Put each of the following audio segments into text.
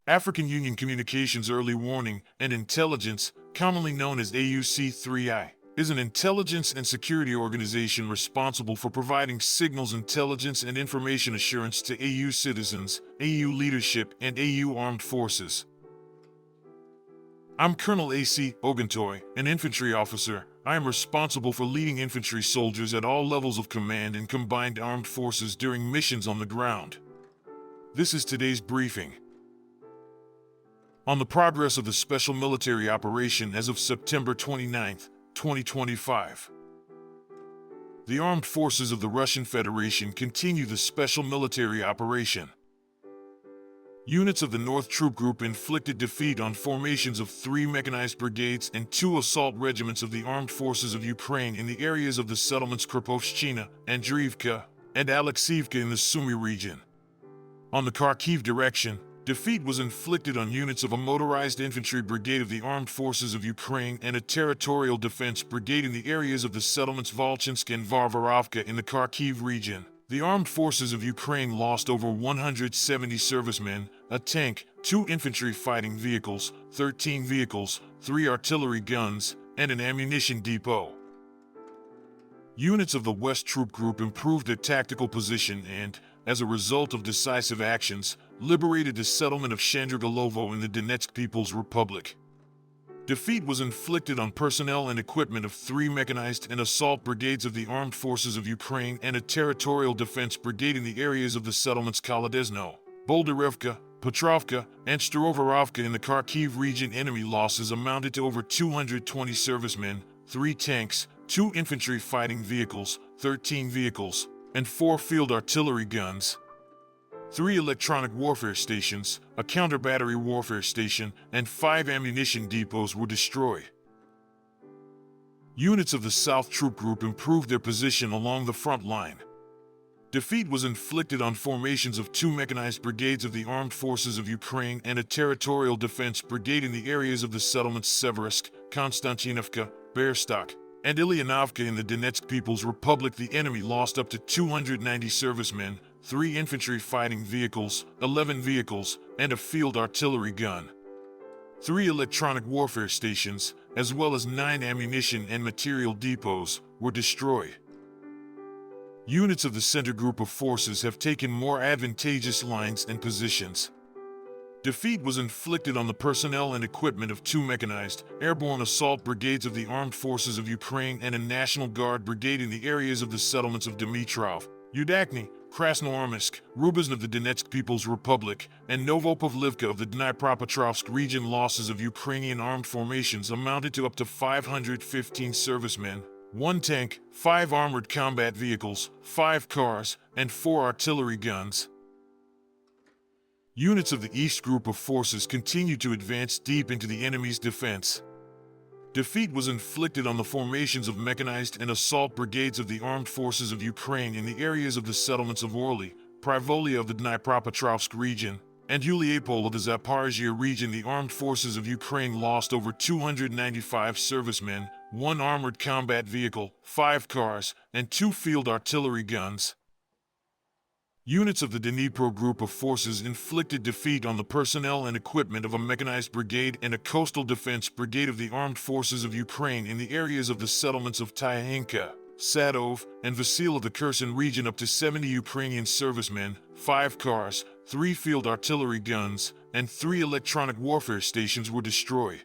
African Union Communications Early Warning and Intelligence, commonly known as AUC3I, is an intelligence and security organization responsible for providing signals intelligence and information assurance to AU citizens, AU leadership, and AU armed forces. I'm Colonel A.C. Oguntoye, an infantry officer. I am responsible for leading infantry soldiers at all levels of command in combined armed forces during missions on the ground. This is today's briefing. On the progress of the special military operation as of September 29, 2025. The armed forces of the Russian Federation continue the special military operation. Units of the North Troop Group inflicted defeat on formations of 3 mechanized brigades and 2 assault regiments of the armed forces of Ukraine in the areas of the settlements Khrapovshchchina, Andreevka, and Alekseevka in the Sumy region. On the Kharkiv direction, defeat was inflicted on units of a motorized infantry brigade of the armed forces of Ukraine and a territorial defense brigade in the areas of the settlements Volchansk and Varvarovka in the Kharkiv region. The armed forces of Ukraine lost over 170 servicemen, a tank, 2 infantry fighting vehicles, 13 vehicles, 3 artillery guns, and an ammunition depot. Units of the West Troop Group improved their tactical position and, as a result of decisive actions, liberated the settlement of Andreevka in the Donetsk People's Republic. Defeat was inflicted on personnel and equipment of 3 mechanized and assault brigades of the armed forces of Ukraine and a territorial defense brigade in the areas of the settlements Kolodezno, Boldarevka, Petrovka, and Starovorovka in the Kharkiv region. Enemy losses amounted to over 220 servicemen, 3 tanks, 2 infantry fighting vehicles, 13 vehicles, and 4 field artillery guns. 3 electronic warfare stations, a counter-battery warfare station, and 5 ammunition depots were destroyed. Units of the South Troop Group improved their position along the front line. Defeat was inflicted on formations of 2 mechanized brigades of the armed forces of Ukraine and a territorial defense brigade in the areas of the settlements Severovsk, Konstantinovka, Berstok, and Ilyanovka in the Donetsk People's Republic. The enemy lost up to 290 servicemen, 3 infantry fighting vehicles, 11 vehicles, and a field artillery gun. 3 electronic warfare stations, as well as 9 ammunition and materiel depots, were destroyed. Units of the Center Group of Forces have taken more advantageous lines and positions. Defeat was inflicted on the personnel and equipment of 2 mechanized, airborne assault brigades of the armed forces of Ukraine and a National Guard brigade in the areas of the settlements of Dmitrov, Udakny, Krasnoarmysk, Rubizn of the Donetsk People's Republic, and Novopavlivka of the Dnipropetrovsk region. Losses of Ukrainian armed formations amounted to up to 515 servicemen, 1 tank, 5 armored combat vehicles, 5 cars, and 4 artillery guns. Units of the East Group of Forces continued to advance deep into the enemy's defense. Defeat was inflicted on the formations of mechanized and assault brigades of the armed forces of Ukraine in the areas of the settlements of Orly, Privolia of the Dnipropetrovsk region, and Uliapol of the Zaporizhia region. The armed forces of Ukraine lost over 295 servicemen, 1 armored combat vehicle, 5 cars, and 2 field artillery guns. Units of the Dnipro Group of Forces inflicted defeat on the personnel and equipment of a mechanized brigade and a coastal defense brigade of the armed forces of Ukraine in the areas of the settlements of Tyahinka, Sadov, and Vasil of the Kherson region. Up to 70 Ukrainian servicemen, 5 cars, 3 field artillery guns, and 3 electronic warfare stations were destroyed.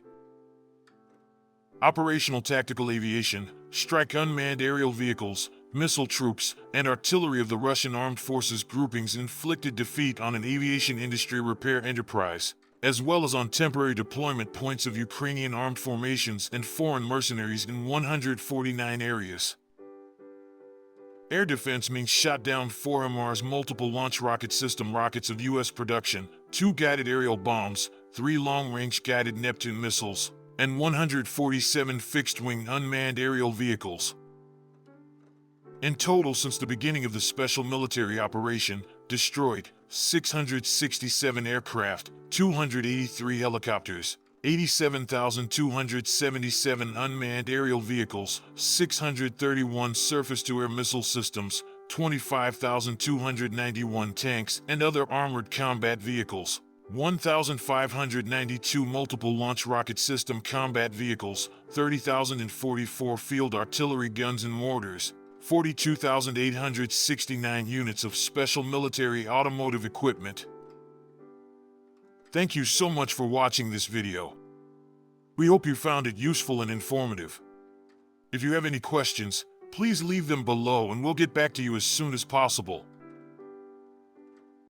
Operational tactical aviation, strike unmanned aerial vehicles, missile troops, and artillery of the Russian armed forces groupings inflicted defeat on an aviation industry repair enterprise, as well as on temporary deployment points of Ukrainian armed formations and foreign mercenaries in 149 areas. Air defense means shot down 4 HIMARS multiple launch rocket system rockets of U.S. production, 2 guided aerial bombs, 3 long-range guided Neptune missiles, and 147 fixed-wing unmanned aerial vehicles. In total, since the beginning of the special military operation, destroyed 667 aircraft, 283 helicopters, 87,277 unmanned aerial vehicles, 631 surface-to-air missile systems, 25,291 tanks and other armored combat vehicles, 1,592 multiple launch rocket system combat vehicles, 30,044 field artillery guns and mortars, 42,869 units of special military automotive equipment. Thank you so much for watching this video. We hope you found it useful and informative. If you have any questions, please leave them below and we'll get back to you as soon as possible.